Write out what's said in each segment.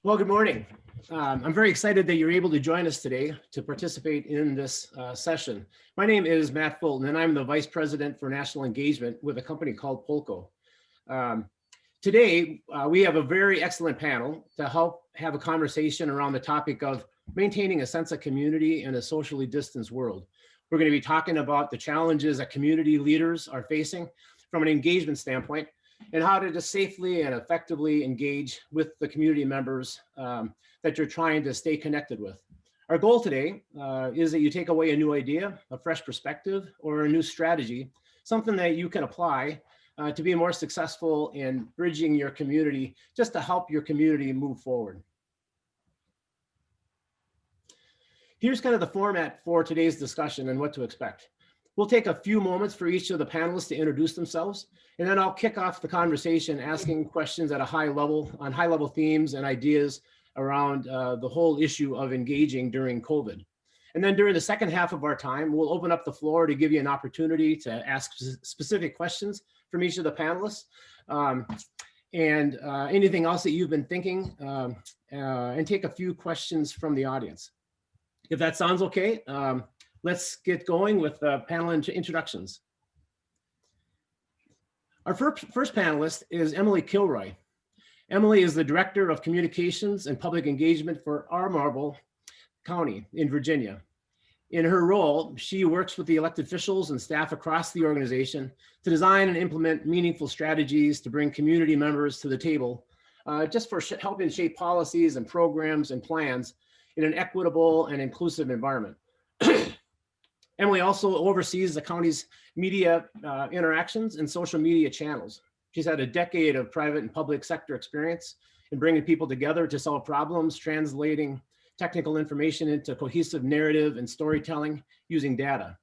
Well, good morning. I'm very excited that you're able to join us today to participate in this session. My name is Matt Fulton, and I'm the Vice President for National Engagement with a company called Polco. Today, we have a very excellent panel to help have a conversation around the topic of maintaining a sense of community in a socially distanced world. We're going to be talking about the challenges that community leaders are facing from an engagement standpoint, and how to just safely and effectively engage with the community members that you're trying to stay connected with. Our goal today is that you take away a new idea, a fresh perspective, or a new strategy, something that you can apply to be more successful in bridging your community, just to help your community move forward. Here's kind of the format for today's discussion and what to expect. We'll take a few moments for each of the panelists to introduce themselves, and then I'll kick off the conversation asking questions at a high level on high-level themes and ideas around the whole issue of engaging during COVID. And then during the second half of our time, we'll open up the floor to give you an opportunity to ask specific questions from each of the panelists, and anything else that you've been thinking, and take a few questions from the audience. If that sounds okay, let's get going with panel introductions. Our first panelist is Emily Kilroy. Emily is the Director of Communications and Public Engagement for Albemarle County in Virginia. In her role, she works with the elected officials and staff across the organization to design and implement meaningful strategies to bring community members to the table, just for helping shape policies and programs and plans in an equitable and inclusive environment. Emily also oversees the county's media interactions and social media channels. She's had a decade of private and public sector experience in bringing people together to solve problems, translating technical information into cohesive narrative and storytelling using data.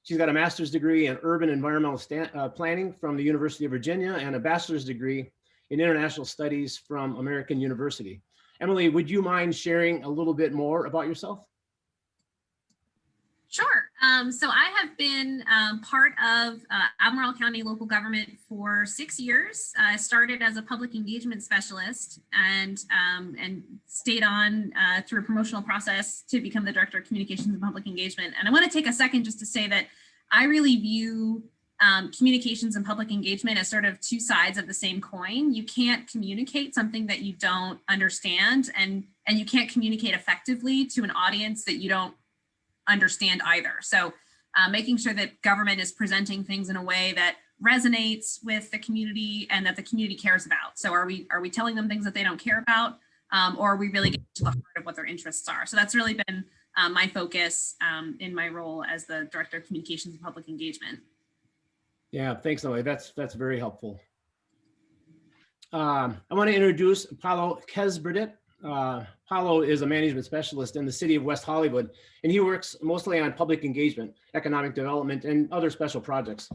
She's got a master's degree in urban environmental planning from the University of Virginia and a bachelor's degree in international studies from American University. Emily, would you mind sharing a little bit more about yourself? Sure. So I have been part of Albemarle County local government for 6 years. I started as a public engagement specialist and stayed on through a promotional process to become the Director of Communications and Public Engagement. And I want to take a second just to say that I really view communications and public engagement as sort of two sides of the same coin. You can't communicate something that you don't understand, and you can't communicate effectively to an audience that you don't understand either. So making sure that government is presenting things in a way that resonates with the community and that the community cares about. So are we telling them things that they don't care about, or are we really getting to the heart of what their interests are? So that's really been my focus in my role as the Director of Communications and Public Engagement. Yeah, thanks, Emily. That's very helpful. I want to introduce Paolo Kespradit. Paolo is a management specialist in the city of West Hollywood, and he works mostly on public engagement, economic development, and other special projects.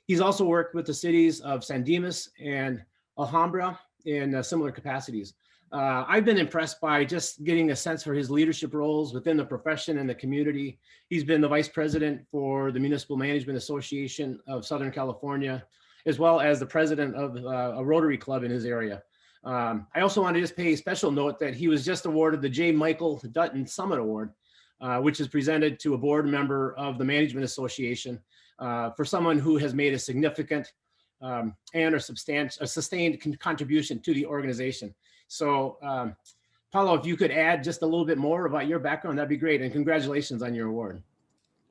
He's also worked with the cities of San Dimas and Alhambra in similar capacities. I've been impressed by just getting a sense for his leadership roles within the profession and the community. He's been the vice president for the Municipal Management Association of Southern California, as well as the president of a Rotary Club in his area. I also want to just pay a special note that he was just awarded the J. Michael Dutton Summit Award, which is presented to a board member of the Management Association for someone who has made a significant and a sustained contribution to the organization. So, Paolo, if you could add just a little bit more about your background, that'd be great. And congratulations on your award.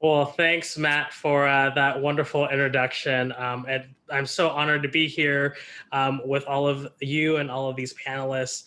Well, thanks, Matt, for that wonderful introduction. And I'm so honored to be here with all of you and all of these panelists.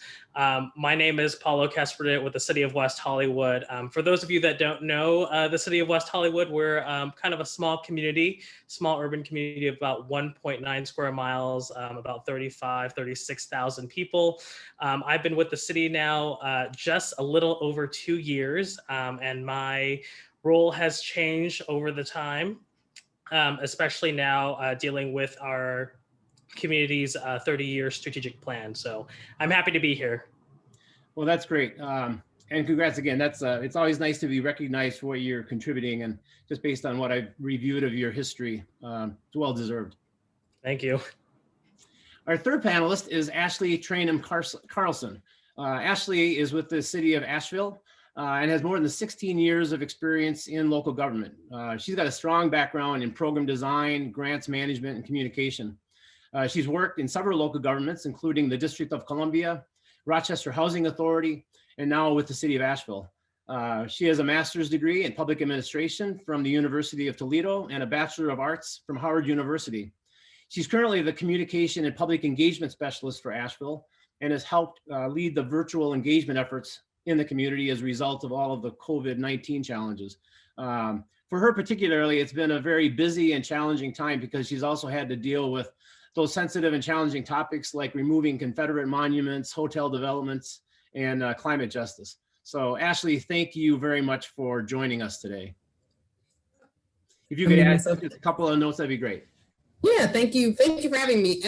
My name is Paolo Kespradit with the City of West Hollywood. For those of you that don't know the City of West Hollywood, we're kind of a small community, small urban community of about 1.9 square miles, about 36,000 people. I've been with the city now just a little over 2 years, and my role has changed over the time, especially now dealing with our community's 30-year strategic plan. So I'm happy to be here. Well, that's great. And congrats again. It's always nice to be recognized for what you're contributing, and just based on what I've reviewed of your history, it's well deserved. Thank you. Our third panelist is Ashley Traynum-Carson. Ashley is with the city of Asheville and has more than 16 years of experience in local government. She's got a strong background in program design, grants management, and communication. She's worked in several local governments, including the District of Columbia, Rochester Housing Authority, and now with the city of Asheville. She has a master's degree in public administration from the University of Toledo and a Bachelor of Arts from Howard University. She's currently the communication and public engagement specialist for Asheville and has helped lead the virtual engagement efforts in the community as a result of all of the COVID-19 challenges. For her particularly, it's been a very busy and challenging time because she's also had to deal with those sensitive and challenging topics like removing Confederate monuments, hotel developments, and climate justice. So Ashley, thank you very much for joining us today. If you could add just a couple of notes, that'd be great. Yeah, thank you. Thank you for having me.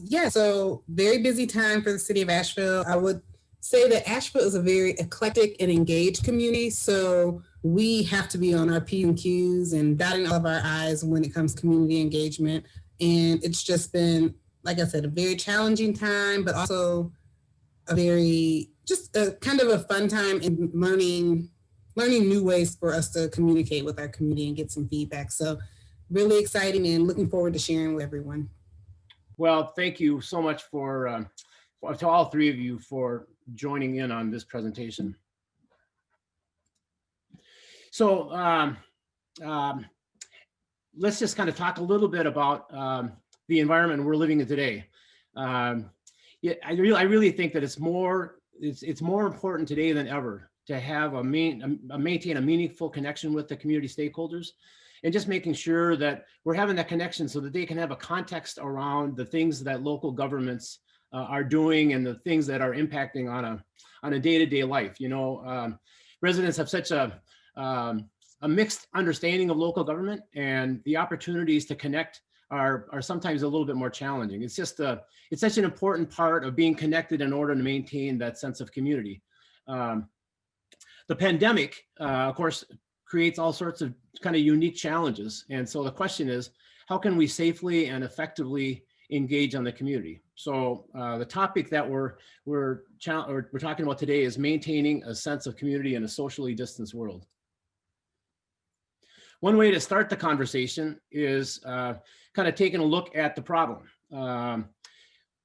Yeah, so very busy time for the city of Asheville. I would say that Asheville is a very eclectic and engaged community. So we have to be on our P's and Q's and dotting all of our I's when it comes to community engagement. And it's just been, like I said, a very challenging time, but also a very, just a kind of a fun time in learning new ways for us to communicate with our community and get some feedback. So really exciting and looking forward to sharing with everyone. Well, thank you so much to all three of you for joining in on this presentation. So let's just kind of talk a little bit about the environment we're living in today. Yeah, I really think that it's more important today than ever to have maintain a meaningful connection with the community stakeholders, and just making sure that we're having that connection so that they can have a context around the things that local governments are doing and the things that are impacting on a day-to-day life. You know, residents have such a mixed understanding of local government, and the opportunities to connect are sometimes a little bit more challenging. It's just it's such an important part of being connected in order to maintain that sense of community. The pandemic, of course, creates all sorts of kind of unique challenges. And so the question is, how can we safely and effectively engage on the community? So the topic that we're talking about today is maintaining a sense of community in a socially distanced world. One way to start the conversation is kind of taking a look at the problem.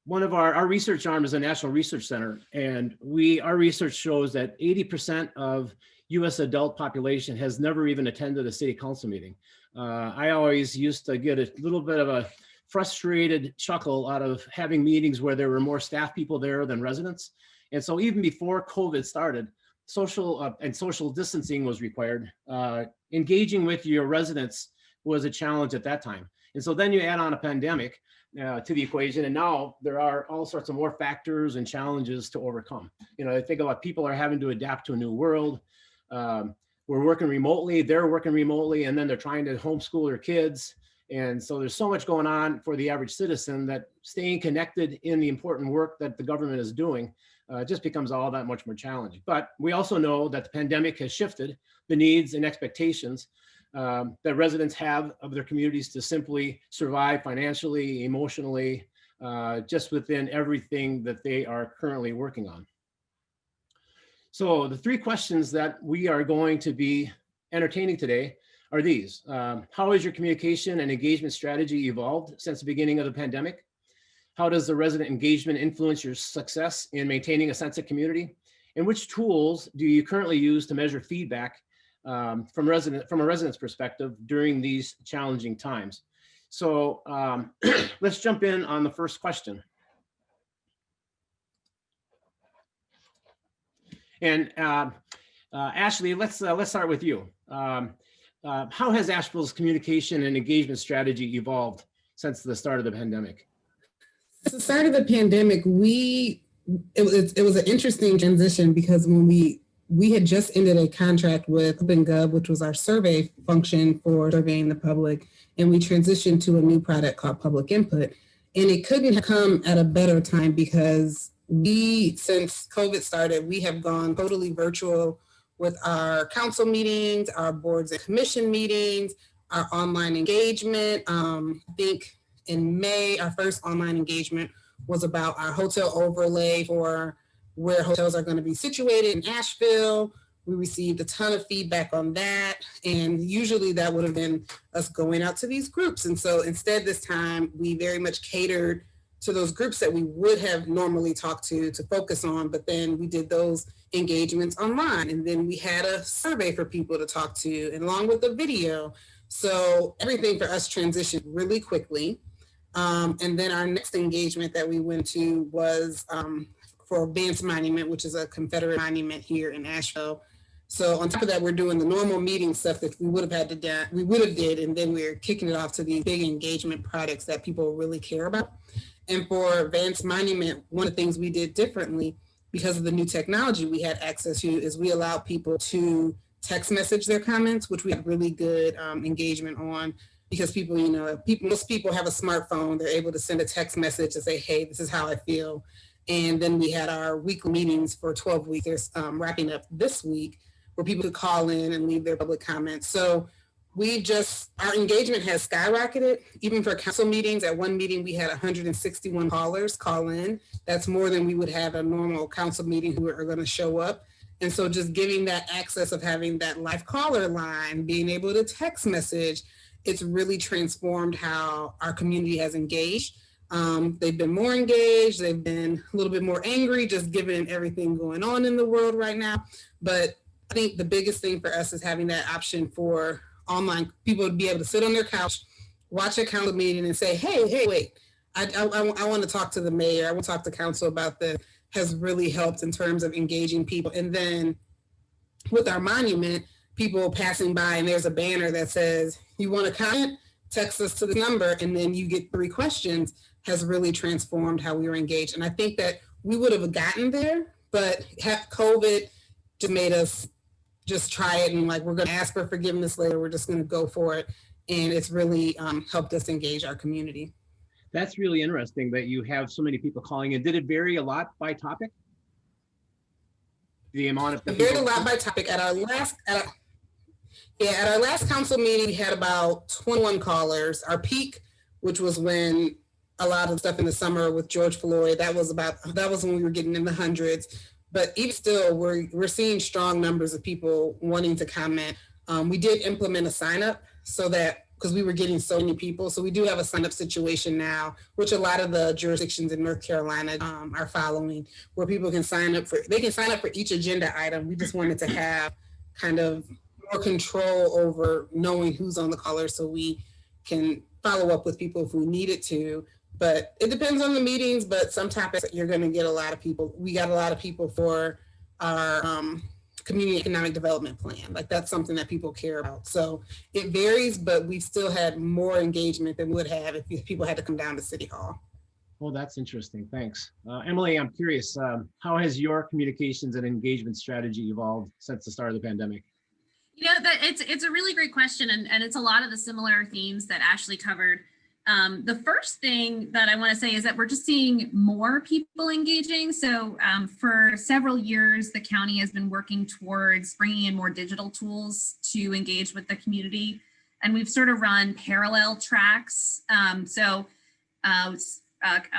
One of our research arm is a National Research Center, and our research shows that 80% of US adult population has never even attended a city council meeting. I always used to get a little bit of a frustrated chuckle out of having meetings where there were more staff people there than residents. And so even before COVID started, social distancing was required. Engaging with your residents was a challenge at that time. And so then you add on a pandemic to the equation, and now there are all sorts of more factors and challenges to overcome. You know, I think about people are having to adapt to a new world. We're working remotely, they're working remotely, and then they're trying to homeschool their kids. And so there's so much going on for the average citizen that staying connected in the important work that the government is doing just becomes all that much more challenging. But we also know that the pandemic has shifted the needs and expectations that residents have of their communities to simply survive financially, emotionally, just within everything that they are currently working on. So the three questions that we are going to be entertaining today are these. How has your communication and engagement strategy evolved since the beginning of the pandemic? How does the resident engagement influence your success in maintaining a sense of community? And which tools do you currently use to measure feedback from a resident's perspective during these challenging times? So let's jump in on the first question. And Ashley, let's start with you. How has Asheville's communication and engagement strategy evolved since the start of the pandemic? At the start of the pandemic, it was an interesting transition because when we had just ended a contract with Buncombe, which was our survey function for surveying the public, and we transitioned to a new product called Public Input. And it couldn't have come at a better time because since COVID started, we have gone totally virtual with our council meetings, our boards and commission meetings, our online engagement. I think in May, our first online engagement was about our hotel overlay for where hotels are going to be situated in Asheville. We received a ton of feedback on that. And usually that would have been us going out to these groups. And so instead this time, we very much catered to those groups that we would have normally talked to focus on, but then we did those engagements online. And then we had a survey for people to talk to, and along with the video. So everything for us transitioned really quickly. And then our next engagement that we went to was for Vance Monument, which is a Confederate monument here in Asheville. So on top of that, we're doing the normal meeting stuff that we would have did, and then we're kicking it off to these big engagement projects that people really care about. And for Vance Monument, one of the things we did differently because of the new technology we had access to is we allowed people to text message their comments, which we had really good engagement on, because people, most people have a smartphone. They're able to send a text message and say, hey, this is how I feel. And then we had our weekly meetings for 12 weeks. There's wrapping up this week, where people could call in and leave their public comments. So our engagement has skyrocketed. Even for council meetings, at one meeting, we had 161 callers call in. That's more than we would have a normal council meeting who are going to show up. And so just giving that access of having that live caller line, being able to text message, it's really transformed how our community has engaged. They've been more engaged. They've been a little bit more angry, just given everything going on in the world right now. But I think the biggest thing for us is having that option for online people to be able to sit on their couch, watch a council meeting and say, hey, wait, I want to talk to the mayor. I want to talk to council about this, has really helped in terms of engaging people. And then with our monument, people passing by and there's a banner that says, you want to comment? Text us to the number, and then you get 3 questions, has really transformed how we were engaged. And I think that we would have gotten there, but COVID just made us just try it, and like, we're going to ask for forgiveness later. We're just going to go for it. And it's really helped us engage our community. That's really interesting that you have so many people calling in. Did it vary a lot by topic? The amount of it varied a lot by topic. At our last council meeting, we had about 21 callers. Our peak, which was when a lot of stuff in the summer with George Floyd, that was when we were getting in the hundreds. But even still, we're seeing strong numbers of people wanting to comment. We did implement a sign up so that, because we were getting so many people. So we do have a sign up situation now, which a lot of the jurisdictions in North Carolina are following, where people can sign up for each agenda item. We just wanted to have kind of more control over knowing who's on the caller, so we can follow up with people if we needed to. But it depends on the meetings, but some topics you're going to get a lot of people. We got a lot of people for our community economic development plan. Like, that's something that people care about. So it varies, but we still had more engagement than we would have if people had to come down to City Hall. Well, that's interesting. Thanks. Emily, I'm curious, how has your communications and engagement strategy evolved since the start of the pandemic? It's a really great question, and it's a lot of the similar themes that Ashley covered. The first thing that I want to say is that we're just seeing more people engaging. So for several years, the county has been working towards bringing in more digital tools to engage with the community. And we've sort of run parallel tracks. A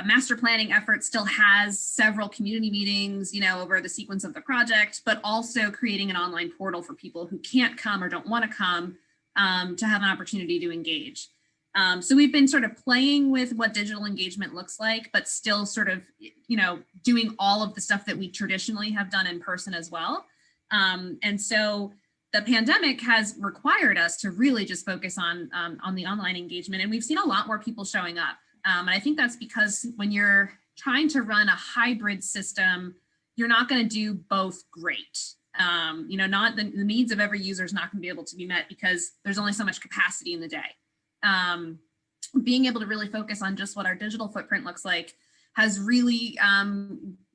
master planning effort still has several community meetings, over the sequence of the project, but also creating an online portal for people who can't come or don't want to come to have an opportunity to engage. So we've been sort of playing with what digital engagement looks like, but still sort of, doing all of the stuff that we traditionally have done in person as well. And so the pandemic has required us to really just focus on the online engagement. And we've seen a lot more people showing up. And I think that's because when you're trying to run a hybrid system, you're not going to do both great. Not the needs of every user is not going to be able to be met because there's only so much capacity in the day. Being able to really focus on just what our digital footprint looks like has really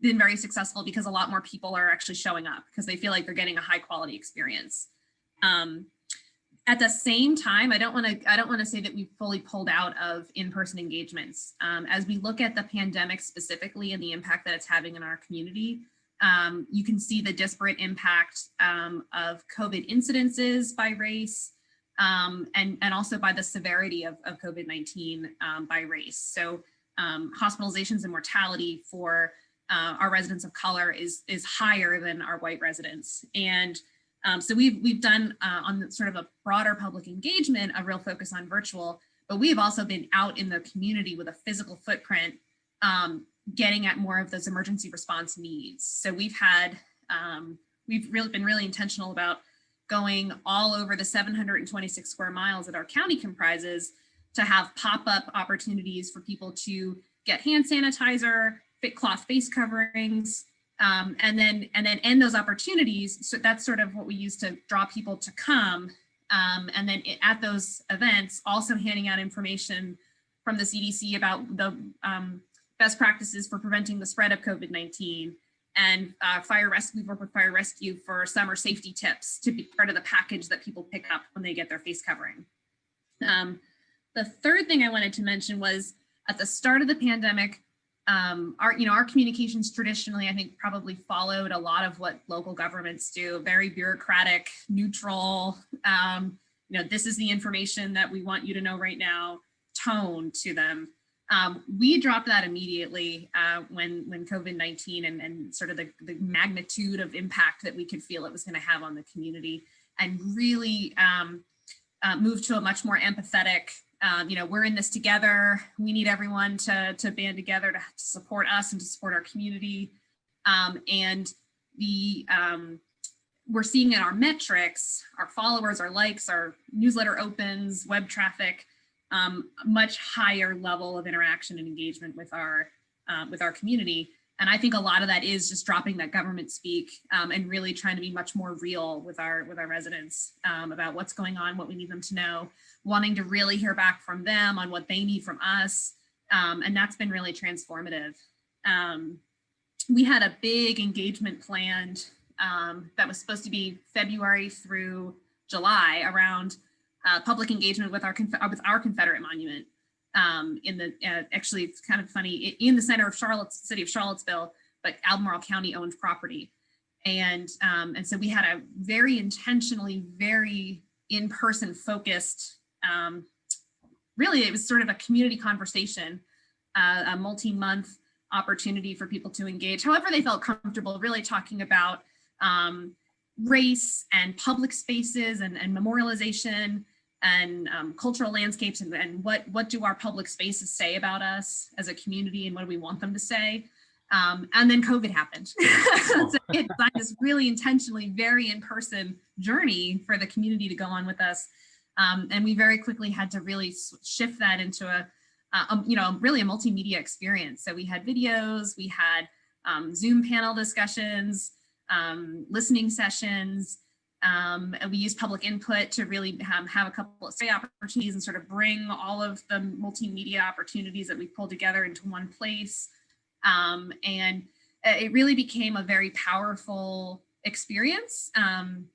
been very successful, because a lot more people are actually showing up because they feel like they're getting a high quality experience. At the same time, I don't want to say that we've fully pulled out of in-person engagements. As we look at the pandemic specifically and the impact that it's having in our community, you can see the disparate impact of COVID incidences by race, and also by the severity of COVID-19 by race. So hospitalizations and mortality for our residents of color is higher than our white residents. And so we've done on sort of a broader public engagement, a real focus on virtual, but we've also been out in the community with a physical footprint, getting at more of those emergency response needs. So we've been really intentional about going all over the 726 square miles that our county comprises to have pop-up opportunities for people to get hand sanitizer, fit cloth face coverings, and then end those opportunities. So that's sort of what we use to draw people to come. And then at those events, also handing out information from the CDC about the best practices for preventing the spread of COVID-19. And fire rescue, we work with fire rescue for summer safety tips to be part of the package that people pick up when they get their face covering. The third thing I wanted to mention was at the start of the pandemic, our communications traditionally, I think, probably followed a lot of what local governments do, very bureaucratic, neutral, this is the information that we want you to know right now, tone to them. We dropped that immediately when COVID-19 and sort of the magnitude of impact that we could feel it was going to have on the community, and really moved to a much more empathetic, we're in this together. We need everyone to band together to support us and to support our community. We're seeing in our metrics, our followers, our likes, our newsletter opens, web traffic, much higher level of interaction and engagement with our community. And I think a lot of that is just dropping that government speak and really trying to be much more real with our residents about what's going on, what we need them to know, wanting to really hear back from them on what they need from us. And that's been really transformative. We had a big engagement planned that was supposed to be February through July around public engagement with our Confederate monument. Actually, it's kind of funny, in the center of city of Charlottesville, but Albemarle County owned property. And so we had a very intentionally, very in-person focused, really, it was sort of a community conversation, a multi-month opportunity for people to engage, however they felt comfortable, really talking about race and public spaces and memorialization and cultural landscapes and what do our public spaces say about us as a community and what do we want them to say. And then COVID happened. So we designed this really intentionally very in-person journey for the community to go on with us. And we very quickly had to really shift that into really a multimedia experience. So we had videos, we had Zoom panel discussions, listening sessions, and we used public input to really have a couple of opportunities and sort of bring all of the multimedia opportunities that we pulled together into one place. And it really became a very powerful experience. And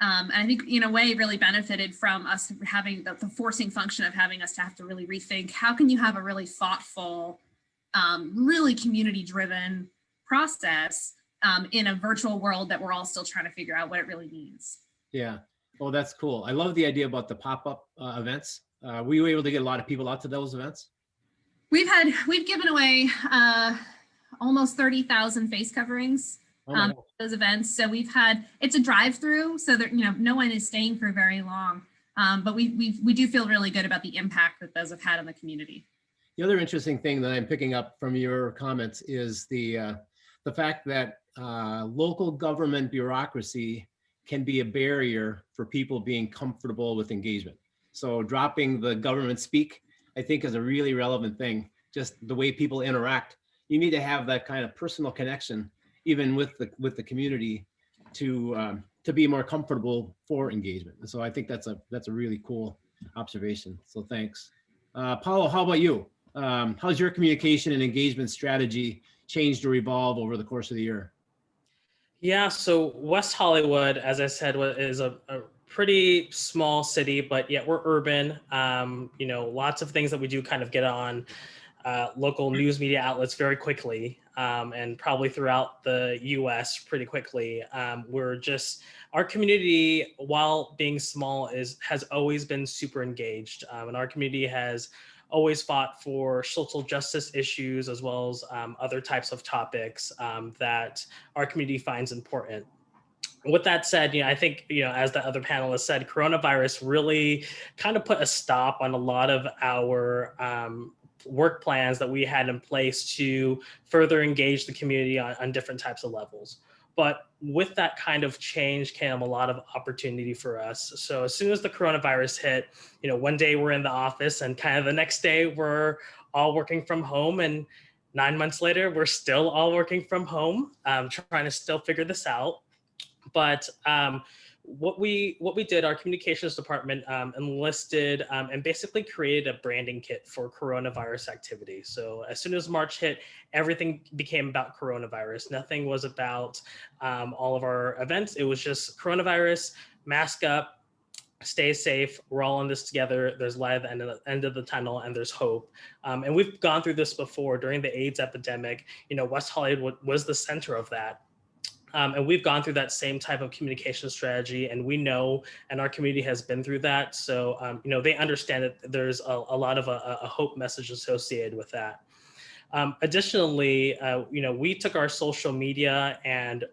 I think in a way it really benefited from us having the forcing function of having us to have to really rethink, how can you have a really thoughtful, really community-driven process in a virtual world that we're all still trying to figure out what it really means. Yeah. Oh, that's cool. I love the idea about the pop-up events. Were you able to get a lot of people out to those events? We've given away almost 30,000 face coverings those events. So it's a drive-through, so that no one is staying for very long. But we do feel really good about the impact that those have had on the community. The other interesting thing that I'm picking up from your comments is the fact that local government bureaucracy can be a barrier for people being comfortable with engagement. So dropping the government speak, I think, is a really relevant thing. Just the way people interact, you need to have that kind of personal connection, even with the community, to be more comfortable for engagement. And so I think that's a really cool observation. So thanks, Paolo. How about you? How's your communication and engagement strategy changed or evolved over the course of the year? Yeah, so West Hollywood, as I said, is a pretty small city, but yet we're urban. Lots of things that we do kind of get on local news media outlets very quickly, and probably throughout the US pretty quickly. Our community, while being small, has always been super engaged. And our community has always fought for social justice issues as well as other types of topics that our community finds important. With that said, I think, as the other panelists said, coronavirus really kind of put a stop on a lot of our work plans that we had in place to further engage the community on different types of levels. But with that kind of change came a lot of opportunity for us. So as soon as the coronavirus hit, one day we're in the office and kind of the next day we're all working from home, and 9 months later, we're still all working from home, trying to still figure this out. But what we did, our communications department enlisted and basically created a branding kit for coronavirus activity. So as soon as March hit, everything became about coronavirus. Nothing was about all of our events. It was just coronavirus, mask up, stay safe. We're all in this together. There's light at the end of the tunnel, and there's hope. And we've gone through this before during the AIDS epidemic. West Hollywood was the center of that. And we've gone through that same type of communication strategy, and we know, and our community has been through that. So, they understand that there's a lot of a hope message associated with that. Additionally, we took our social media and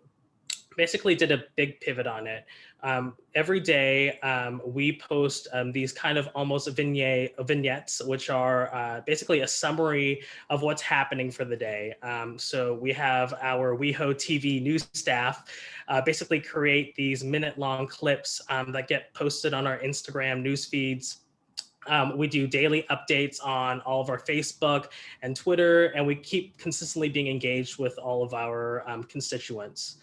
basically did a big pivot on it. Every day we post these kind of almost vignettes, which are basically a summary of what's happening for the day. So we have our WeHo TV news staff basically create these minute-long clips that get posted on our Instagram news feeds. We do daily updates on all of our Facebook and Twitter, and we keep consistently being engaged with all of our constituents.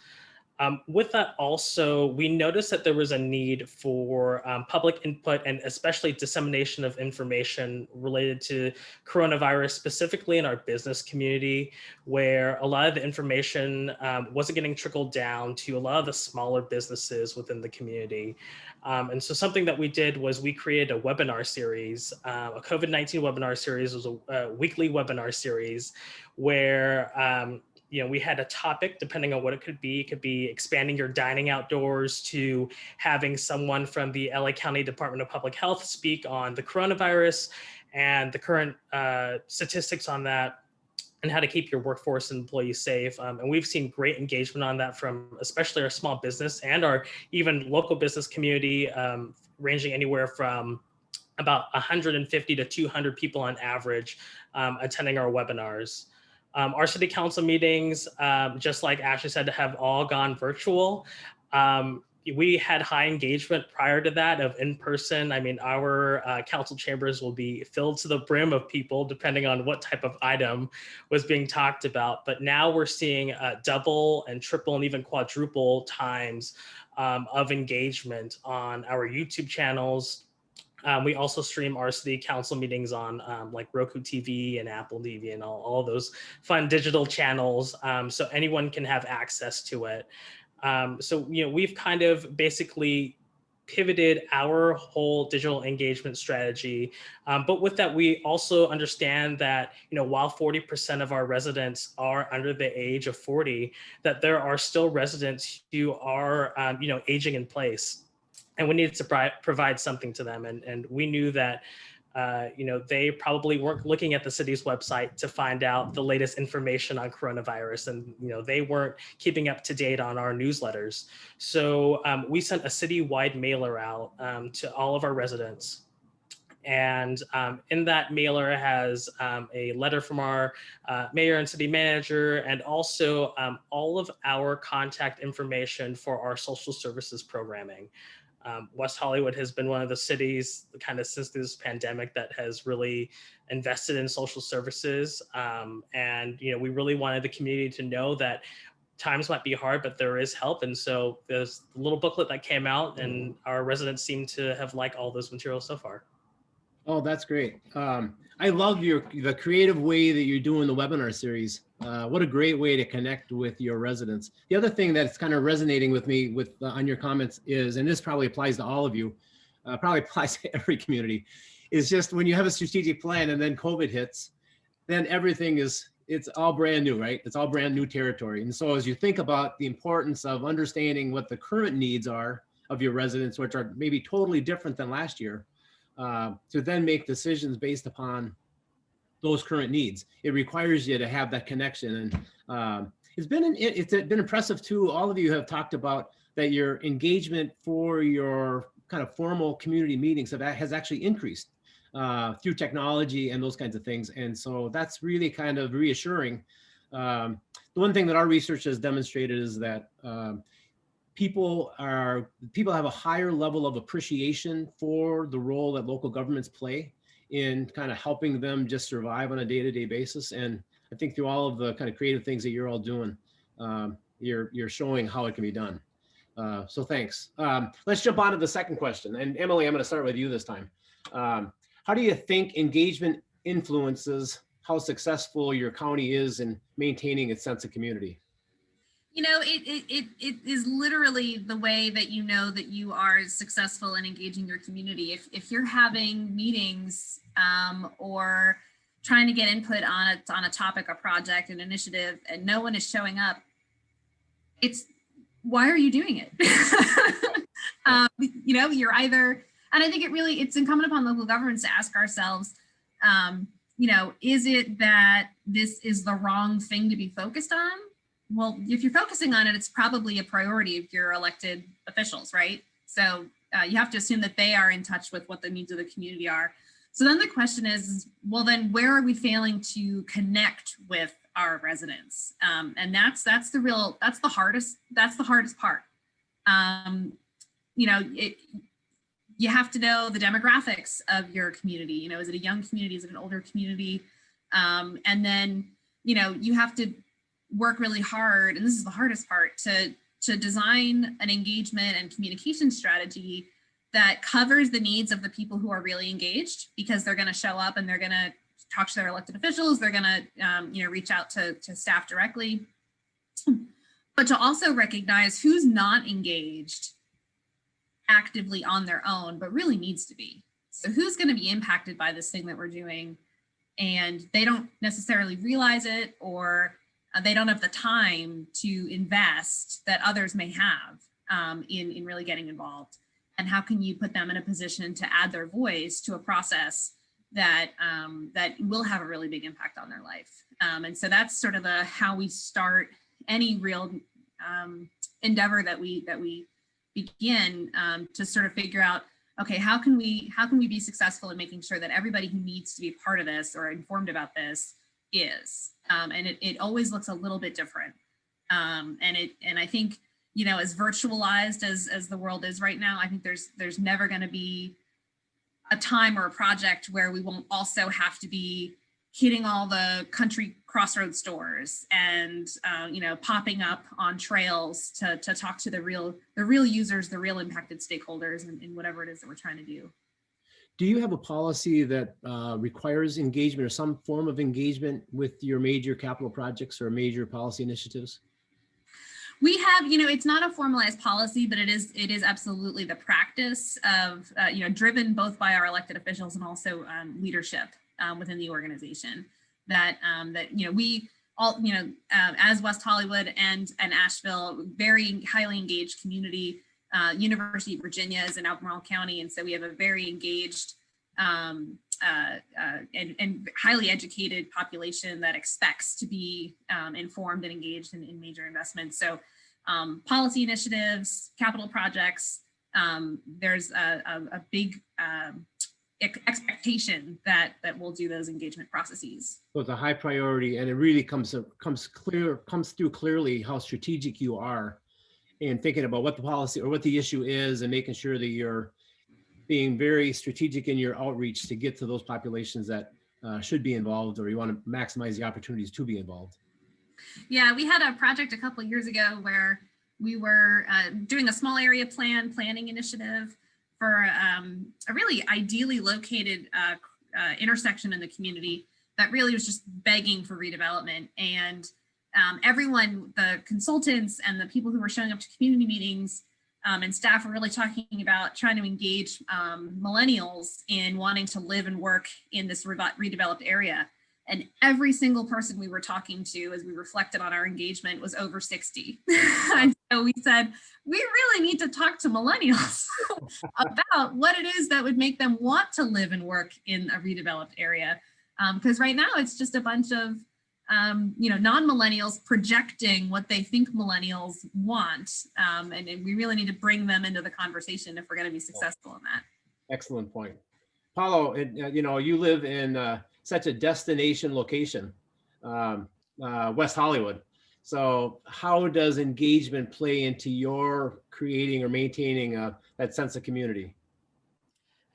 With that also, we noticed that there was a need for public input and especially dissemination of information related to coronavirus, specifically in our business community, where a lot of the information wasn't getting trickled down to a lot of the smaller businesses within the community. And so something that we did was we created a webinar series. A COVID-19 webinar series was a weekly webinar series where we had a topic depending on what it could be. It could be expanding your dining outdoors to having someone from the LA County Department of Public Health speak on the coronavirus and the current statistics on that, and how to keep your workforce and employees safe. And we've seen great engagement on that from especially our small business and our even local business community, ranging anywhere from about 150 to 200 people on average attending our webinars. Our city council meetings, just like Ashley said, have all gone virtual. We had high engagement prior to that of in-person. I mean, our council chambers will be filled to the brim of people depending on what type of item was being talked about. But now we're seeing double and triple and even quadruple times of engagement on our YouTube channels. We also stream our city council meetings on like Roku TV and Apple TV and all those fun digital channels, so anyone can have access to it. So we've kind of basically pivoted our whole digital engagement strategy. But with that, we also understand that while 40% of our residents are under the age of 40, that there are still residents who are aging in place. And we needed to provide something to them. And we knew that, they probably weren't looking at the city's website to find out the latest information on coronavirus. And, they weren't keeping up to date on our newsletters. So we sent a citywide mailer out to all of our residents. And in that mailer has a letter from our mayor and city manager, and also all of our contact information for our social services programming. West Hollywood has been one of the cities kind of since this pandemic that has really invested in social services. And, we really wanted the community to know that times might be hard, but there is help. And so there's a little booklet that came out, and our residents seem to have liked all those materials so far. Oh, that's great. I love the creative way that you're doing the webinar series. What a great way to connect with your residents. The other thing that's kind of resonating with me on your comments is, and this probably applies to all of you, probably applies to every community, is just when you have a strategic plan and then COVID hits, then everything it's all brand new, right? It's all brand new territory. And so as you think about the importance of understanding what the current needs are of your residents, which are maybe totally different than last year, to then make decisions based upon those current needs. It requires you to have that connection. And it's been impressive too. All of you have talked about that your engagement for your kind of formal community meetings has actually increased through technology and those kinds of things. And so that's really kind of reassuring. The one thing that our research has demonstrated is that people have a higher level of appreciation for the role that local governments play in kind of helping them just survive on a day-to-day basis. And I think through all of the kind of creative things that you're all doing, you're showing how it can be done. So thanks. Let's jump on to the second question. And Emily, I'm going to start with you this time. How do you think engagement influences how successful your county is in maintaining its sense of community? You know, it is literally the way that you know that you are successful in engaging your community. If you're having meetings or trying to get input on a topic, a project, an initiative, and no one is showing up, why are you doing it? You know, you're either, and I think it's incumbent upon local governments to ask ourselves, you know, is it that this is the wrong thing to be focused on? Well, if you're focusing on it, it's probably a priority of your elected officials, right? So you have to assume that they are in touch with what the needs of the community are. So then the question is, well, then where are we failing to connect with our residents? And that's the hardest part. You know, you have to know the demographics of your community. You know, is it a young community? Is it an older community? And then, you know, you have to work really hard, and this is the hardest part, to design an engagement and communication strategy that covers the needs of the people who are really engaged, because they're going to show up and they're going to talk to their elected officials. They're going to, you know, reach out to staff directly, but to also recognize who's not engaged actively on their own, but really needs to be. So who's going to be impacted by this thing that we're doing, and they don't necessarily realize it, or they don't have the time to invest that others may have in really getting involved. And how can you put them in a position to add their voice to a process that that will have a really big impact on their life? And so that's sort of how we start any real endeavor that we begin to sort of figure out, okay, how can we be successful in making sure that everybody who needs to be part of this or informed about this is, and it always looks a little bit different. And I think, you know, as virtualized as the world is right now, I think there's never going to be a time or a project where we won't also have to be hitting all the country crossroads stores and you know, popping up on trails to talk to the real users, the real impacted stakeholders in whatever it is that we're trying to do. Do you have a policy that requires engagement or some form of engagement with your major capital projects or major policy initiatives? We have, you know, it's not a formalized policy, but it is absolutely the practice of, you know, driven both by our elected officials and also leadership within the organization. That you know, we all, you know, as West Hollywood and Asheville, very highly engaged community. University of Virginia is in Albemarle County, and so we have a very engaged and highly educated population that expects to be informed and engaged in major investments. So policy initiatives, capital projects, there's a big expectation that we'll do those engagement processes. So it's a high priority, and it really comes through clearly how strategic you are in thinking about what the policy or what the issue is, and making sure that you're being very strategic in your outreach to get to those populations that should be involved, or you want to maximize the opportunities to be involved. Yeah, we had a project a couple of years ago where we were doing a small area planning initiative for a really ideally located intersection in the community that really was just begging for redevelopment. And everyone, the consultants and the people who were showing up to community meetings and staff were really talking about trying to engage millennials in wanting to live and work in this redeveloped area. And every single person we were talking to, as we reflected on our engagement, was over 60. And so we said, we really need to talk to millennials about what it is that would make them want to live and work in a redeveloped area. Because right now it's just a bunch of non-millennials projecting what they think millennials want. And we really need to bring them into the conversation if we're going to be successful in that. Excellent point. Paolo, you live in such a destination location, West Hollywood. So how does engagement play into your creating or maintaining that sense of community?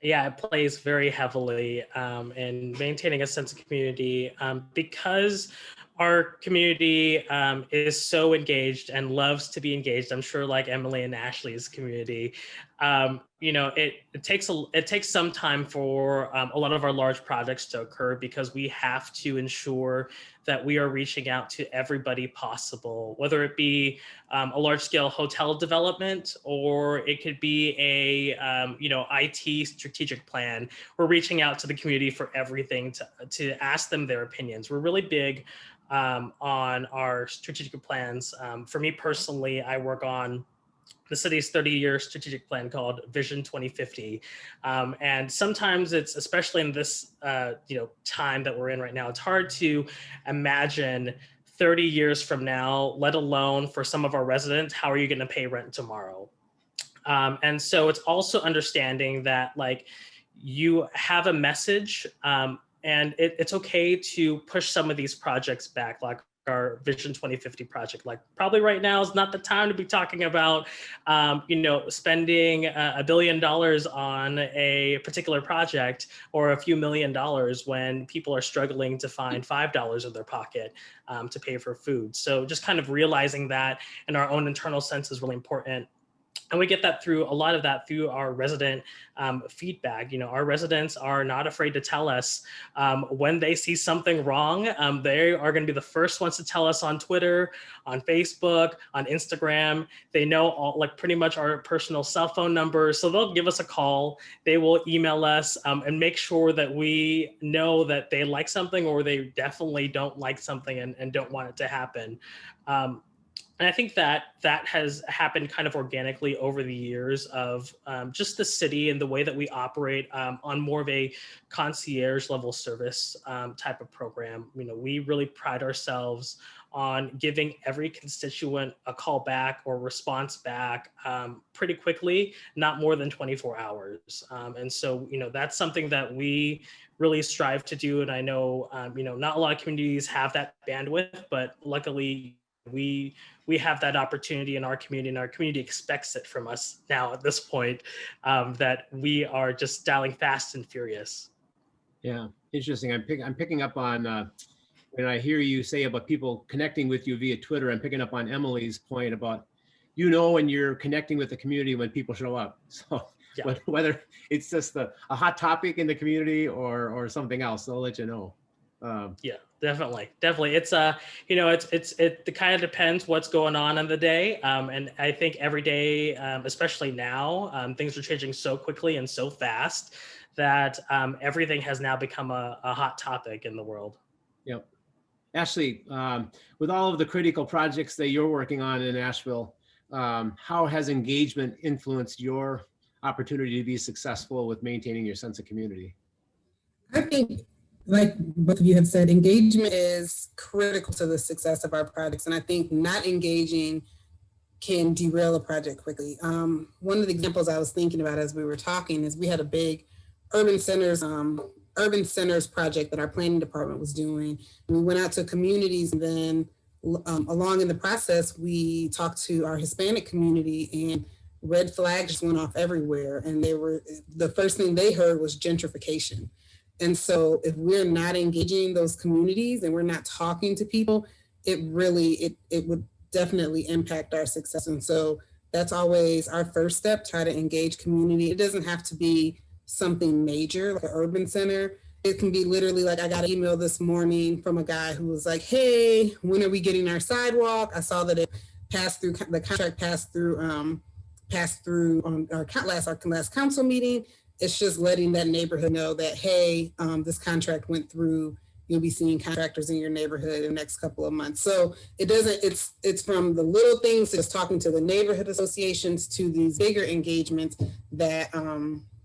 Yeah, it plays very heavily in maintaining a sense of community because our community is so engaged and loves to be engaged. I'm sure, like Emily and Ashley's community, it takes some time for a lot of our large projects to occur because we have to ensure that we are reaching out to everybody possible, whether it be a large-scale hotel development or it could be a IT strategic plan. We're reaching out to the community for everything to ask them their opinions. We're really big on our strategic plans. For me personally, I work on the city's 30-year strategic plan called Vision 2050. And sometimes it's, especially in this time that we're in right now, it's hard to imagine 30 years from now, let alone for some of our residents, how are you going to pay rent tomorrow? And so it's also understanding that like you have a message and it's okay to push some of these projects back, like our Vision 2050 project. Like probably right now is not the time to be talking about, spending $1 billion on a particular project or a few $1 million when people are struggling to find $5 in their pocket to pay for food. So just kind of realizing that in our own internal sense is really important. And we get that through a lot of that through our resident feedback. Our residents are not afraid to tell us when they see something wrong. They are going to be the first ones to tell us on Twitter, on Facebook, on Instagram. They know pretty much our personal cell phone numbers. So they'll give us a call. They will email us and make sure that we know that they like something or they definitely don't like something and don't want it to happen. And I think that has happened kind of organically over the years of just the city and the way that we operate on more of a concierge level service type of program. We really pride ourselves on giving every constituent a call back or response back pretty quickly, not more than 24 hours. And so, that's something that we really strive to do. And I know, not a lot of communities have that bandwidth, but luckily we have that opportunity in our community, and our community expects it from us now at this point, that we are just dialing fast and furious. Yeah, interesting. I'm picking up on when I hear you say about people connecting with you via Twitter. I'm picking up on Emily's point about, when you're connecting with the community when people show up. So yeah. Whether it's just a hot topic in the community or something else, they'll let you know. Yeah, definitely. It's it kind of depends what's going on in the day. And I think every day, especially now, things are changing so quickly and so fast that everything has now become a hot topic in the world. Yep. Ashley, with all of the critical projects that you're working on in Asheville, how has engagement influenced your opportunity to be successful with maintaining your sense of community? I think, like both of you have said, engagement is critical to the success of our projects. And I think not engaging can derail a project quickly. One of the examples I was thinking about as we were talking is we had a big urban centers project that our planning department was doing. We went out to communities, and then along in the process, we talked to our Hispanic community, and red flags just went off everywhere. And the first thing they heard was gentrification. And so if we're not engaging those communities and we're not talking to people, it would definitely impact our success. And so that's always our first step, try to engage community. It doesn't have to be something major like an urban center. It can be literally like, I got an email this morning from a guy who was like, hey, when are we getting our sidewalk? I saw that it passed through, the contract passed through on our last council meeting. It's just letting that neighborhood know that, hey, this contract went through. You'll be seeing contractors in your neighborhood in the next couple of months. So it's from the little things, just talking to the neighborhood associations to these bigger engagements that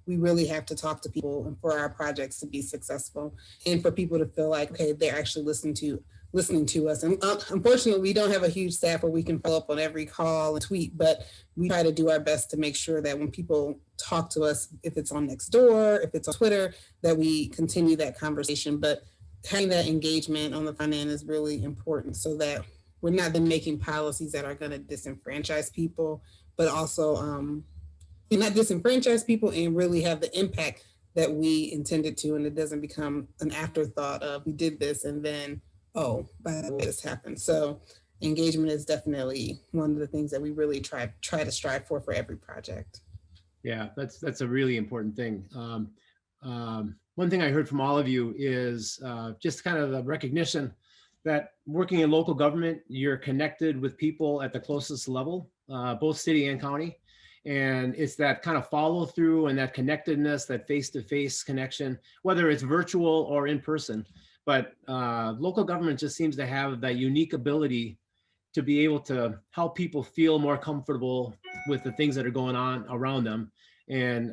we really have to talk to people and for our projects to be successful and for people to feel like, okay, they're actually listening to us. And unfortunately, we don't have a huge staff where we can follow up on every call and tweet, but we try to do our best to make sure that when people talk to us, if it's on Nextdoor, if it's on Twitter, that we continue that conversation. But having that engagement on the front end is really important so that we're not then making policies that are going to disenfranchise people, but also not disenfranchise people and really have the impact that we intended to. And it doesn't become an afterthought of we did this and then, oh, by the way, this happened. So engagement is definitely one of the things that we really try to strive for every project. Yeah, that's a really important thing. One thing I heard from all of you is just kind of the recognition that working in local government, you're connected with people at the closest level, both city and county. And it's that kind of follow through and that connectedness, that face-to-face connection, whether it's virtual or in person. But local government just seems to have that unique ability to be able to help people feel more comfortable with the things that are going on around them. And,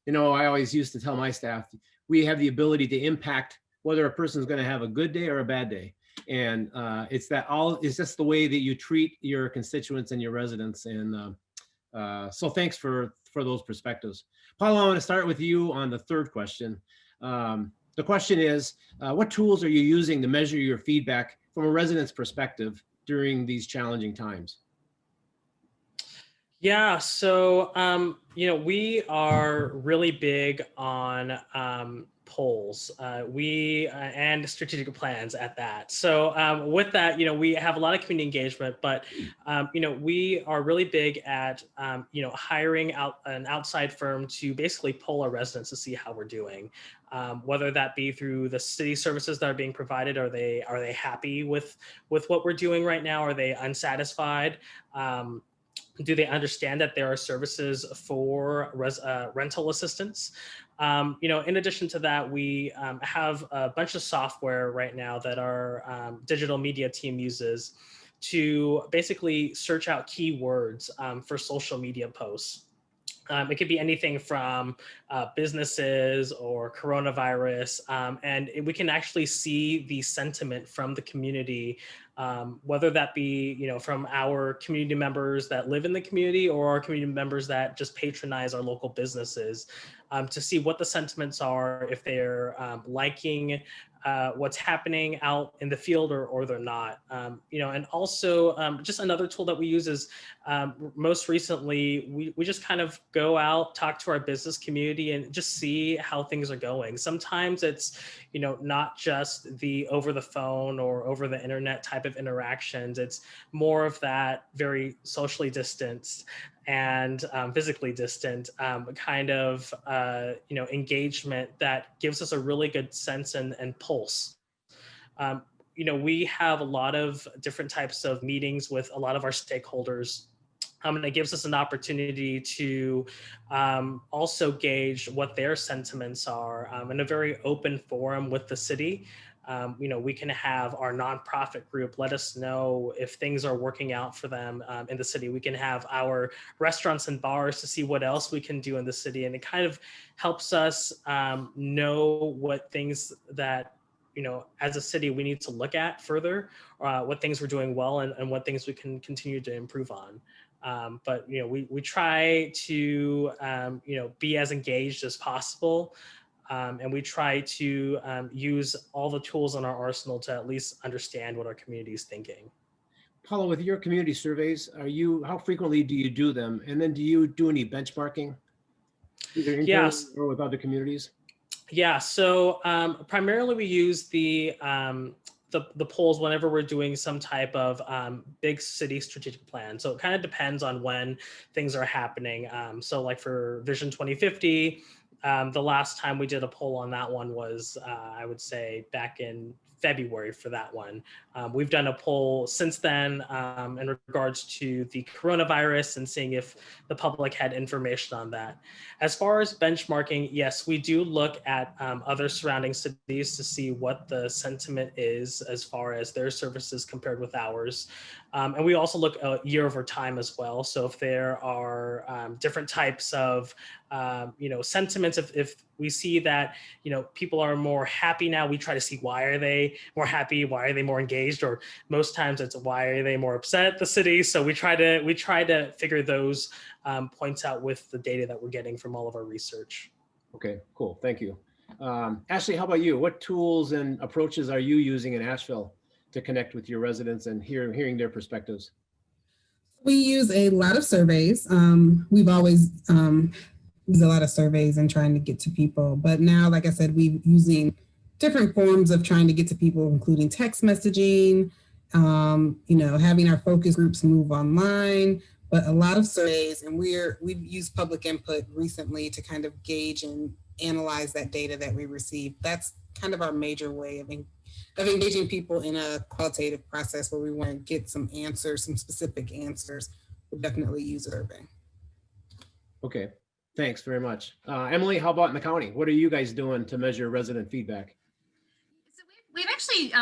I always used to tell my staff, we have the ability to impact whether a person is going to have a good day or a bad day. And it's just the way that you treat your constituents and your residents. And so thanks for those perspectives. Paolo, I want to start with you on the third question. The question is, what tools are you using to measure your feedback from a resident's perspective during these challenging times? Yeah, so, we are really big on polls and strategic plans at that. So with that, we have a lot of community engagement, but, we are really big at, hiring out an outside firm to basically poll our residents to see how we're doing. Whether that be through the city services that are being provided, are they happy with what we're doing right now? Are they unsatisfied? Do they understand that there are services for rental assistance? In addition to that, we have a bunch of software right now that our digital media team uses to basically search out keywords for social media posts. It could be anything from businesses or coronavirus, and we can actually see the sentiment from the community, whether that be from our community members that live in the community or our community members that just patronize our local businesses, to see what the sentiments are, if they're liking what's happening out in the field or they're not. And also just another tool that we use is most recently, we just kind of go out, talk to our business community and just see how things are going. Sometimes it's, not just the over the phone or over the internet type of interactions. It's more of that very socially distanced and physically distant kind of engagement that gives us a really good sense and pulse. We have a lot of different types of meetings with a lot of our stakeholders. And it gives us an opportunity to also gauge what their sentiments are in a very open forum with the city. We can have our nonprofit group let us know if things are working out for them in the city. We can have our restaurants and bars to see what else we can do in the city. And it kind of helps us know what things that, as a city, we need to look at further, what things we're doing well and what things we can continue to improve on. But we try to be as engaged as possible, and we try to use all the tools in our arsenal to at least understand what our community is thinking. Paolo, with your community surveys, how frequently do you do them? And then do you do any benchmarking, either internally or with other communities? Yeah, so primarily we use the polls whenever we're doing some type of big city strategic plan. So it kind of depends on when things are happening. So like for Vision 2050, the last time we did a poll on that one was, I would say, back in February for that one. We've done a poll since then in regards to the coronavirus and seeing if the public had information on that. As far as benchmarking, yes, we do look at other surrounding cities to see what the sentiment is as far as their services compared with ours. And we also look year over time as well. So if there are different types of sentiments. If we see that, people are more happy now, we try to see why are they more happy, why are they more engaged, or most times it's why are they more upset at the city. So we try to figure those points out with the data that we're getting from all of our research. Okay, cool. Thank you. Ashley, how about you? What tools and approaches are you using in Asheville to connect with your residents and hearing their perspectives? We use a lot of surveys. We've always used a lot of surveys and trying to get to people. But now, like I said, we're using different forms of trying to get to people, including text messaging, having our focus groups move online, but a lot of surveys. And we've used public input recently to kind of gauge and analyze that data that we receive. That's kind of our major way of engaging people in a qualitative process where we want to get some answers, some specific answers. We'll definitely use a survey. Okay. Thanks very much. Emily, how about in the county? What are you guys doing to measure resident feedback? So we've actually,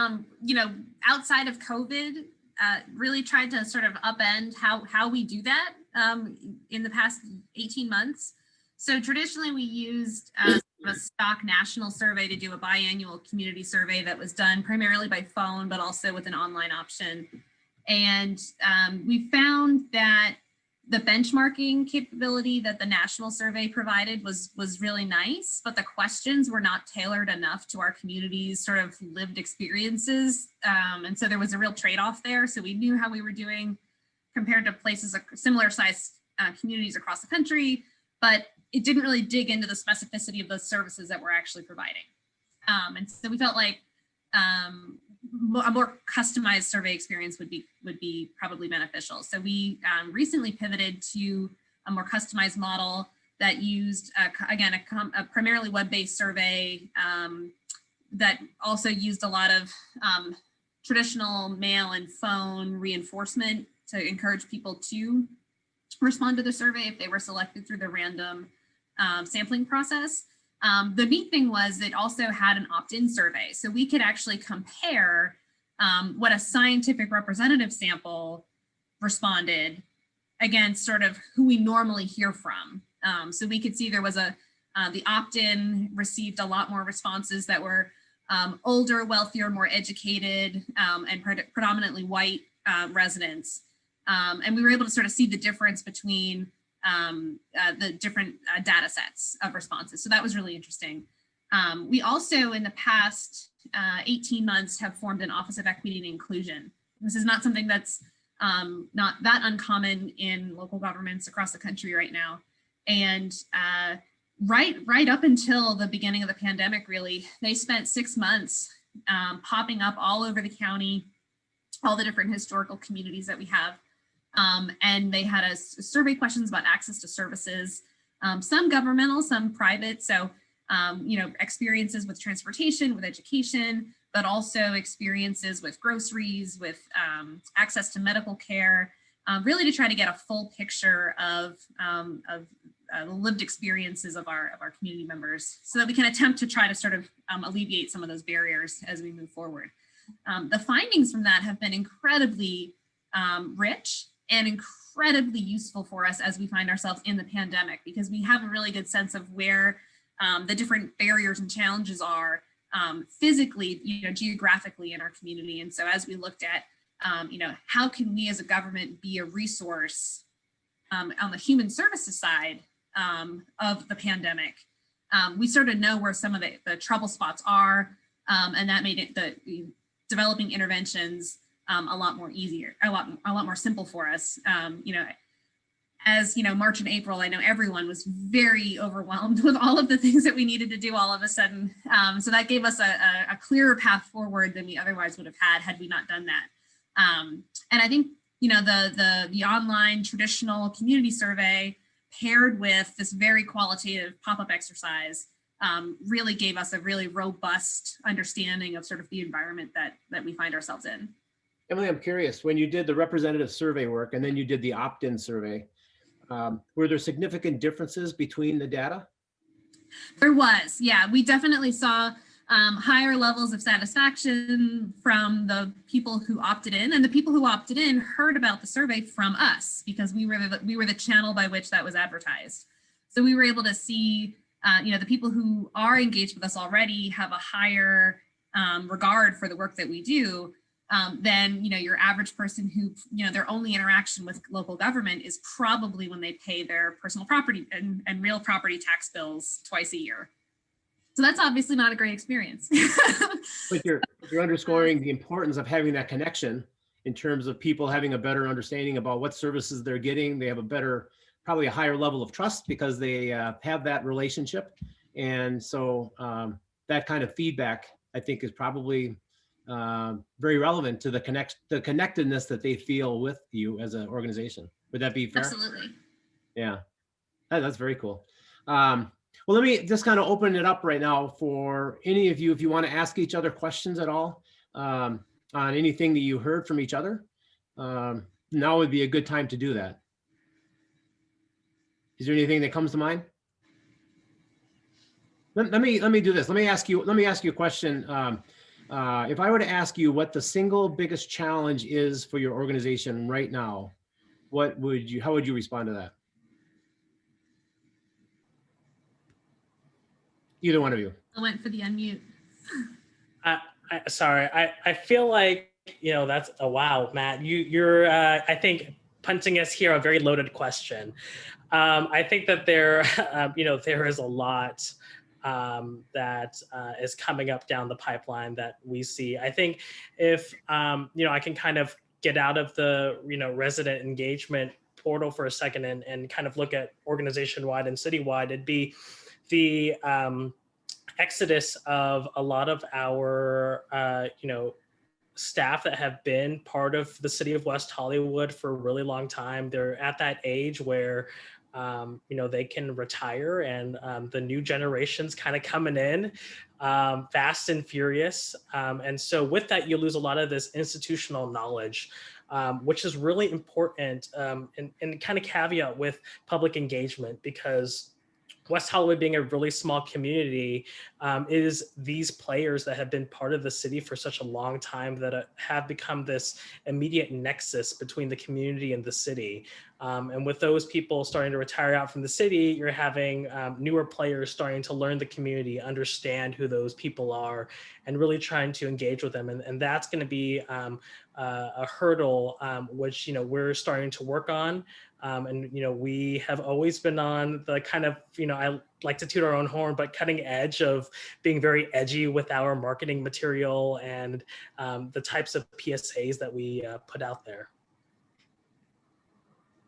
outside of COVID, really tried to sort of upend how we do that in the past 18 months. So traditionally we used a stock national survey to do a biannual community survey that was done primarily by phone, but also with an online option. And we found that the benchmarking capability that the national survey provided was really nice, but the questions were not tailored enough to our community's sort of lived experiences. And so there was a real trade-off there. So we knew how we were doing compared to places, similar size communities across the country, but it didn't really dig into the specificity of the services that we're actually providing. And so we felt like a more customized survey experience would be probably beneficial. So we recently pivoted to a more customized model that used, a primarily web-based survey that also used a lot of traditional mail and phone reinforcement to encourage people to respond to the survey if they were selected through the random sampling process. The neat thing was it also had an opt-in survey. So we could actually compare what a scientific representative sample responded against sort of who we normally hear from. So we could see there was the opt-in received a lot more responses that were older, wealthier, more educated, and predominantly white residents. And we were able to sort of see the difference between the different data sets of responses. So that was really interesting. We also, in the past 18 months, have formed an Office of Equity and Inclusion. This is not something that's not that uncommon in local governments across the country right now. And right up until the beginning of the pandemic, really, they spent 6 months popping up all over the county, all the different historical communities that we have. And they had a survey questions about access to services, some governmental, some private. So, experiences with transportation, with education, but also experiences with groceries, with access to medical care, really to try to get a full picture of the lived experiences of our community members so that we can attempt to try to sort of alleviate some of those barriers as we move forward. The findings from that have been incredibly rich and incredibly useful for us as we find ourselves in the pandemic, because we have a really good sense of where the different barriers and challenges are physically, geographically in our community. And so as we looked at, how can we as a government be a resource on the human services side of the pandemic, we sort of know where some of the trouble spots are, and that made it the developing interventions a lot more easier, a lot more simple for us. As March and April, I know everyone was very overwhelmed with all of the things that we needed to do all of a sudden. So that gave us a clearer path forward than we otherwise would have had we not done that. And I think the online traditional community survey paired with this very qualitative pop-up exercise really gave us a really robust understanding of sort of the environment that we find ourselves in. Emily, I'm curious, when you did the representative survey work and then you did the opt-in survey, were there significant differences between the data? There was, yeah. We definitely saw higher levels of satisfaction from the people who opted in, and the people who opted in heard about the survey from us because we were the channel by which that was advertised. So we were able to see, the people who are engaged with us already have a higher regard for the work that we do than, your average person who, their only interaction with local government is probably when they pay their personal property and real property tax bills twice a year. So that's obviously not a great experience. But you're underscoring the importance of having that connection in terms of people having a better understanding about what services they're getting. They have a better, probably a higher level of trust because they have that relationship. And so that kind of feedback, I think, is probably very relevant to the connectedness that they feel with you as an organization. Would that be fair? Absolutely. Yeah, that's very cool. Well, let me just kind of open it up right now for any of you, if you want to ask each other questions at all on anything that you heard from each other. Now would be a good time to do that. Is there anything that comes to mind? Let me do this. Let me ask you a question. If I were to ask you what the single biggest challenge is for your organization right now, how would you respond to that? Either one of you. I went for the unmute. Sorry, I feel like, that's a wow, Matt. You're I think punting us here a very loaded question. I think that there is a lot that is coming up down the pipeline that we see. I think if I can kind of get out of the resident engagement portal for a second and kind of look at organization-wide and citywide, it'd be the exodus of a lot of our staff that have been part of the city of West Hollywood for a really long time. They're at that age where they can retire, and the new generation's kind of coming in fast and furious. And so with that, you lose a lot of this institutional knowledge, which is really important, and kind of caveat with public engagement, because West Hollywood being a really small community is these players that have been part of the city for such a long time that have become this immediate nexus between the community and the city. And with those people starting to retire out from the city, you're having newer players starting to learn the community, understand who those people are, and really trying to engage with them. And that's going to be a hurdle, which we're starting to work on. And we have always been on the kind of, I like to toot our own horn, but cutting edge of being very edgy with our marketing material and the types of PSAs that we put out there.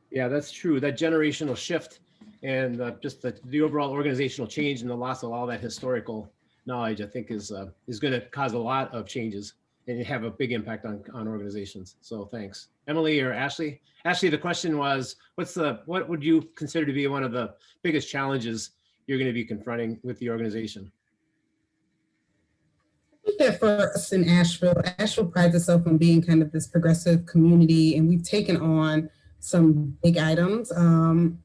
Yeah, that's true. That generational shift and just the overall organizational change and the loss of all that historical knowledge, I think is going to cause a lot of changes and have a big impact on organizations. So thanks. Emily or Ashley? Ashley, the question was, what would you consider to be one of the biggest challenges you're going to be confronting with the organization? I think that for us in Asheville prides itself on being kind of this progressive community, and we've taken on some big items.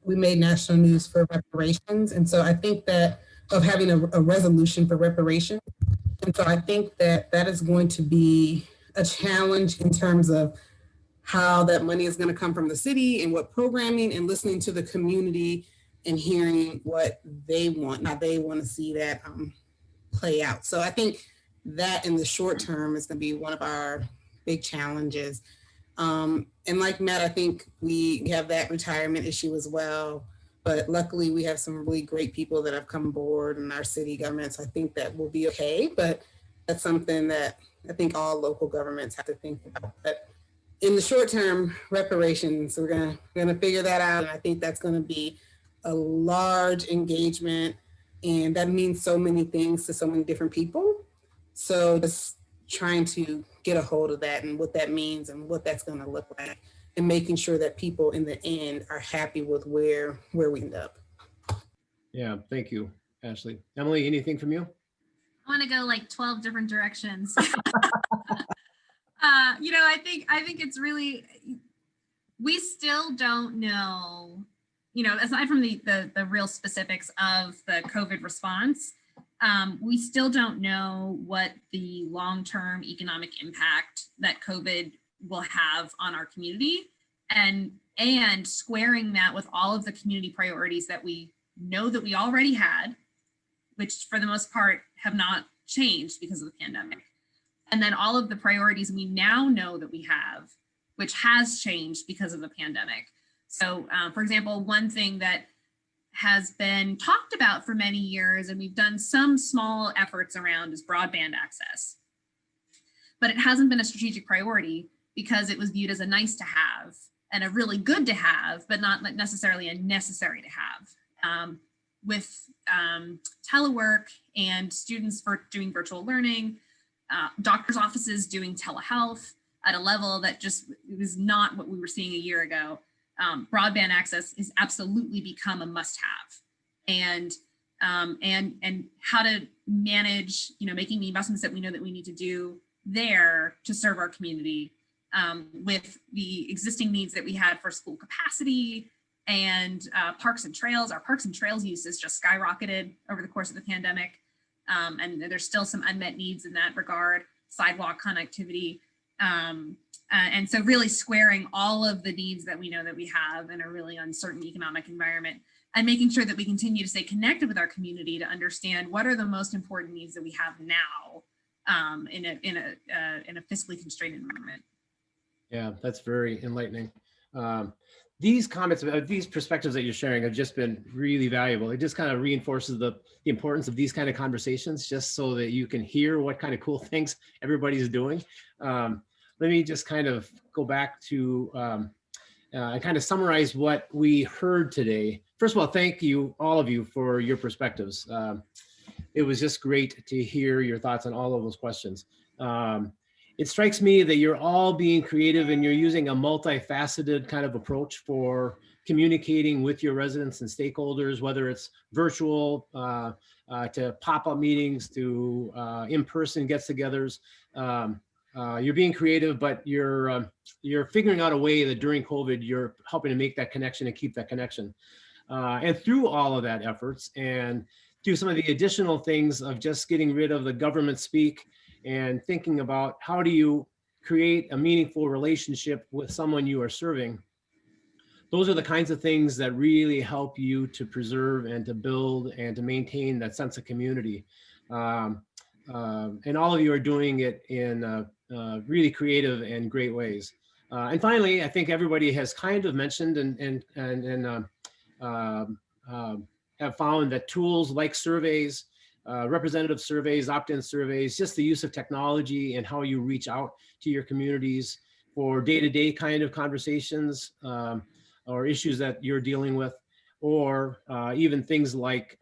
We made national news for reparations, and so I think that of having a resolution for reparations. And so I think that is going to be a challenge in terms of how that money is going to come from the city and what programming, and listening to the community and hearing what they want, how they want to see that play out. So I think that in the short term is going to be one of our big challenges. And like Matt, I think we have that retirement issue as well. But luckily, we have some really great people that have come aboard in our city government. So I think that will be okay. But that's something that I think all local governments have to think about. But in the short term, reparations, we're gonna figure that out. And I think that's going to be a large engagement. And that means so many things to so many different people. So just trying to get a hold of that and what that means and what that's going to look like, and making sure that people in the end are happy with where we end up. Yeah, thank you, Ashley. Emily, anything from you? I want to go like 12 different directions. I think it's really, we still don't know, aside from the real specifics of the COVID response, we still don't know what the long-term economic impact that COVID will have on our community, and squaring that with all of the community priorities that we know that we already had, which for the most part have not changed because of the pandemic. And then all of the priorities we now know that we have, which has changed because of the pandemic. So for example, one thing that has been talked about for many years, and we've done some small efforts around, is broadband access. But it hasn't been a strategic priority because it was viewed as a nice to have and a really good to have, but not necessarily a necessary to have. With telework and students doing virtual learning, doctors' offices doing telehealth at a level that just was not what we were seeing a year ago. Broadband access has absolutely become a must-have, and how to manage, making the investments that we know that we need to do there to serve our community with the existing needs that we had for school capacity and parks and trails. Our parks and trails use has just skyrocketed over the course of the pandemic, and there's still some unmet needs in that regard. Sidewalk connectivity. And so really squaring all of the needs that we know that we have in a really uncertain economic environment, and making sure that we continue to stay connected with our community to understand what are the most important needs that we have now in a fiscally constrained environment. Yeah, that's very enlightening. These comments, these perspectives that you're sharing have just been really valuable. It just kind of reinforces the importance of these kind of conversations, just so that you can hear what kind of cool things everybody's doing. Let me just kind of go back to and kind of summarize what we heard today. First of all, thank you, all of you, for your perspectives. It was just great to hear your thoughts on all of those questions. It strikes me that you're all being creative and you're using a multifaceted kind of approach for communicating with your residents and stakeholders, whether it's virtual to pop-up meetings to in-person get-togethers. You're being creative, but you're figuring out a way that during COVID, you're helping to make that connection and keep that connection. And through all of that efforts and through some of the additional things of just getting rid of the government speak and thinking about how do you create a meaningful relationship with someone you are serving. Those are the kinds of things that really help you to preserve and to build and to maintain that sense of community. And all of you are doing it in really creative and great ways. And finally, I think everybody has kind of mentioned and have found that tools like surveys, representative surveys, opt-in surveys, just the use of technology and how you reach out to your communities for day-to-day kind of conversations or issues that you're dealing with, or even things like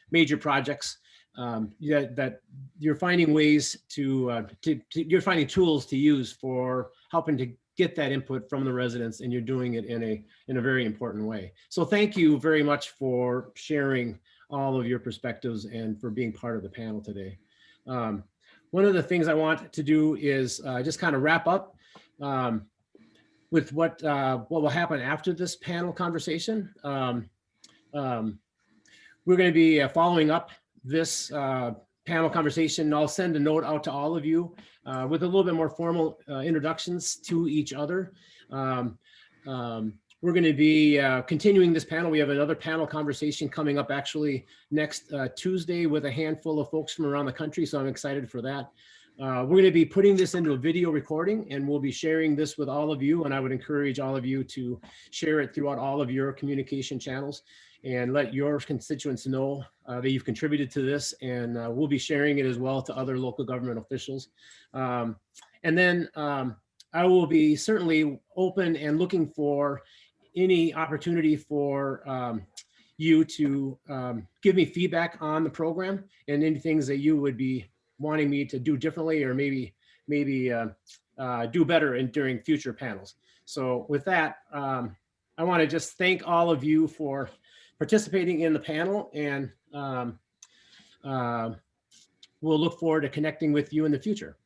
major projects that you're finding ways you're finding tools to use for helping to get that input from the residents, and you're doing it in a very important way. So thank you very much for sharing all of your perspectives and for being part of the panel today. One of the things I want to do is just kind of wrap up with what will happen after this panel conversation. We're going to be following up this panel conversation. I'll send a note out to all of you with a little bit more formal introductions to each other. We're going to be continuing this panel. We have another panel conversation coming up actually next Tuesday with a handful of folks from around the country, so I'm excited for that. We're going to be putting this into a video recording, and we'll be sharing this with all of you, and I would encourage all of you to share it throughout all of your communication channels and let your constituents know that you've contributed to this, and we'll be sharing it as well to other local government officials. And then I will be certainly open and looking for any opportunity for you to give me feedback on the program and any things that you would be wanting me to do differently or maybe do better during future panels. So with that, I want to just thank all of you for participating in the panel, and we'll look forward to connecting with you in the future.